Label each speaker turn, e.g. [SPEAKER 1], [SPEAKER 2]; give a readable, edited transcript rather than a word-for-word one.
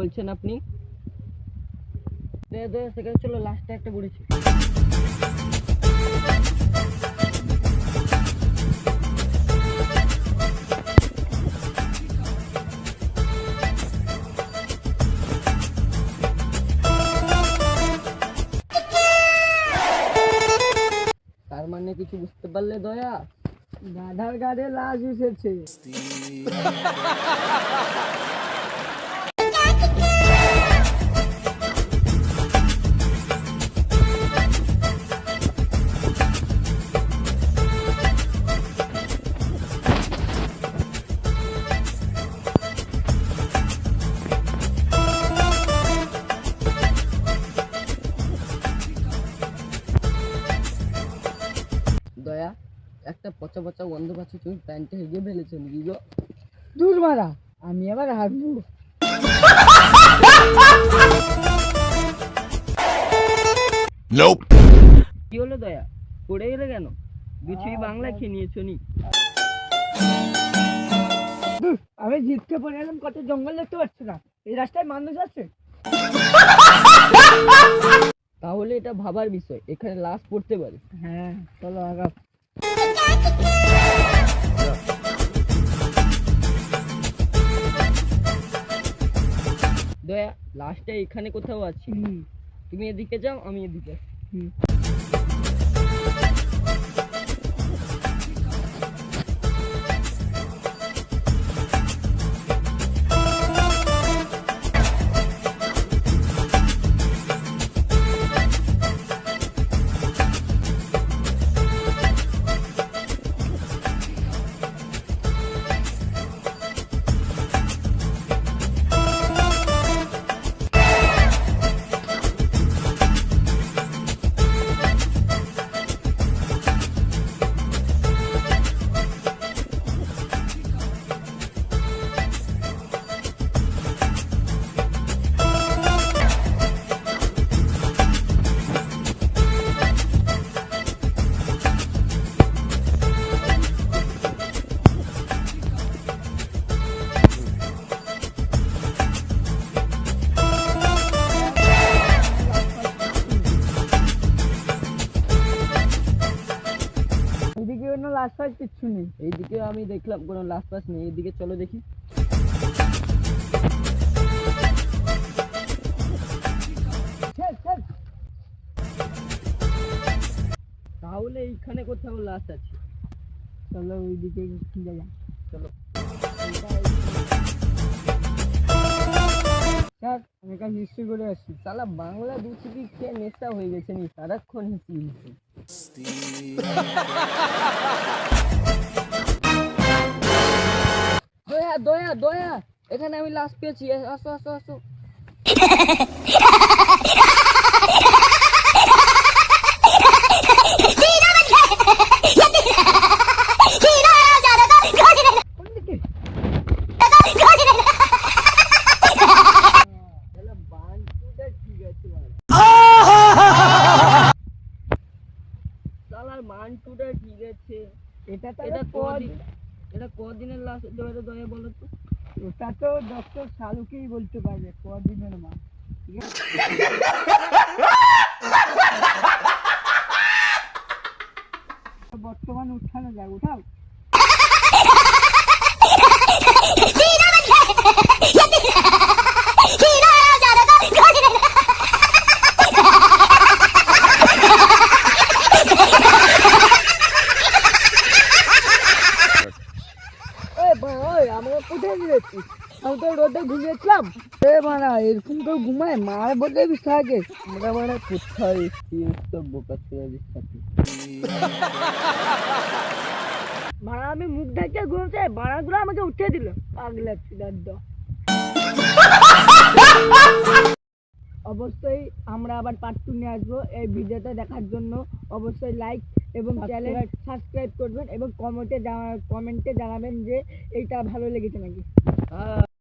[SPEAKER 1] বলছেন আপনি? সেখানে চলো, লাস্টে একটা পড়েছি। তার মানে কিছু বুঝতে পারলে দয়া?
[SPEAKER 2] গাধার গাড়ে লাশ এসেছে।
[SPEAKER 1] দয়া, একটা পচা পচা গন্ধ পাচ্ছি, তুমি প্যান্টে হেগে ফেলেছো নাকি গো?
[SPEAKER 2] দূর মারা, আমি আবার হাঁটবো?
[SPEAKER 1] কি হলো দয়া, পড়ে গেলে কেন? কিছুই বাংলা খেয়ে নিয়েছো নি?
[SPEAKER 2] আমি জিতকে পড়ে গেলাম, কত জঙ্গল দেখতে পাচ্ছি না, এই রাস্তায় মানুষ আছে?
[SPEAKER 1] তাহলে এটা ভাবার বিষয়, এখানে লাশ পড়তে পারে।
[SPEAKER 2] হ্যাঁ চলো আগা।
[SPEAKER 1] দয়া, লাশটা এখানে কোথাও আছে। তুমি এদিকে যাও, আমি এদিকে।
[SPEAKER 2] এদিকে কোনো লাশ ফাশ কিচ্ছু নেই।
[SPEAKER 1] এইদিকে আমি দেখলাম কোনো লাশ ফাশ নেই, এইদিকে চলো দেখি। তাহলে এইখানে কোথাও লাশ আছে।
[SPEAKER 2] চলো ওইদিকে খুঁজে যা।
[SPEAKER 1] চলো।
[SPEAKER 2] স্যার আমি কাজ হিস্ট্রি করে আসছি।
[SPEAKER 1] সালা বাংলা দুচিকি খেয়ে নেশা হয়ে গেছে নি, সারাক্ষণ হিসি হিসি। দয়া দয়া দয়া, এখানে আমি লাশ পেয়েছি, আসো আসো আসো।
[SPEAKER 2] কোন দিকে?
[SPEAKER 1] বান্টুটা ঠিক আছে ভাই, সালার মান্টুটা ঠিক আছে।
[SPEAKER 2] এটা তো
[SPEAKER 1] এটা
[SPEAKER 2] পদ।
[SPEAKER 1] কদিন, এটা কদিনের লাশ হতে পারে দয়া বলো তো?
[SPEAKER 2] ওটা তো ডক্টর শালুকেই বলতে পারবে কদিনের মা। ঠিক আছে, বর্তমান উঠানো যাক, উঠাও।
[SPEAKER 1] আমাকে কোথায় দিয়েছিস? আমি তো রোদে ঘুমিয়েছিলাম।
[SPEAKER 2] মারা এরকম কেউ ঘুমায়? মার বলে বিষয় আগে।
[SPEAKER 1] আমরা মানে কোথায় এসেছি তো বোকা ছেলেদের সাথে।
[SPEAKER 2] মারা আমি মুখ ঢাকে ঘুমছে, বাড়াগুলো আমাকে উঠিয়ে দিল। পাগলা ছিলাদ্দ। অবশ্যই আমরা আবার পার্ট 2 নিয়ে আসবো। এই ভিডিওটা দেখার জন্য অবশ্যই লাইক এবং চ্যানেল সাবস্ক্রাইব করবেন এবং কমেন্টে জানাবেন যে এইটা ভালো লেগেছে নাকি।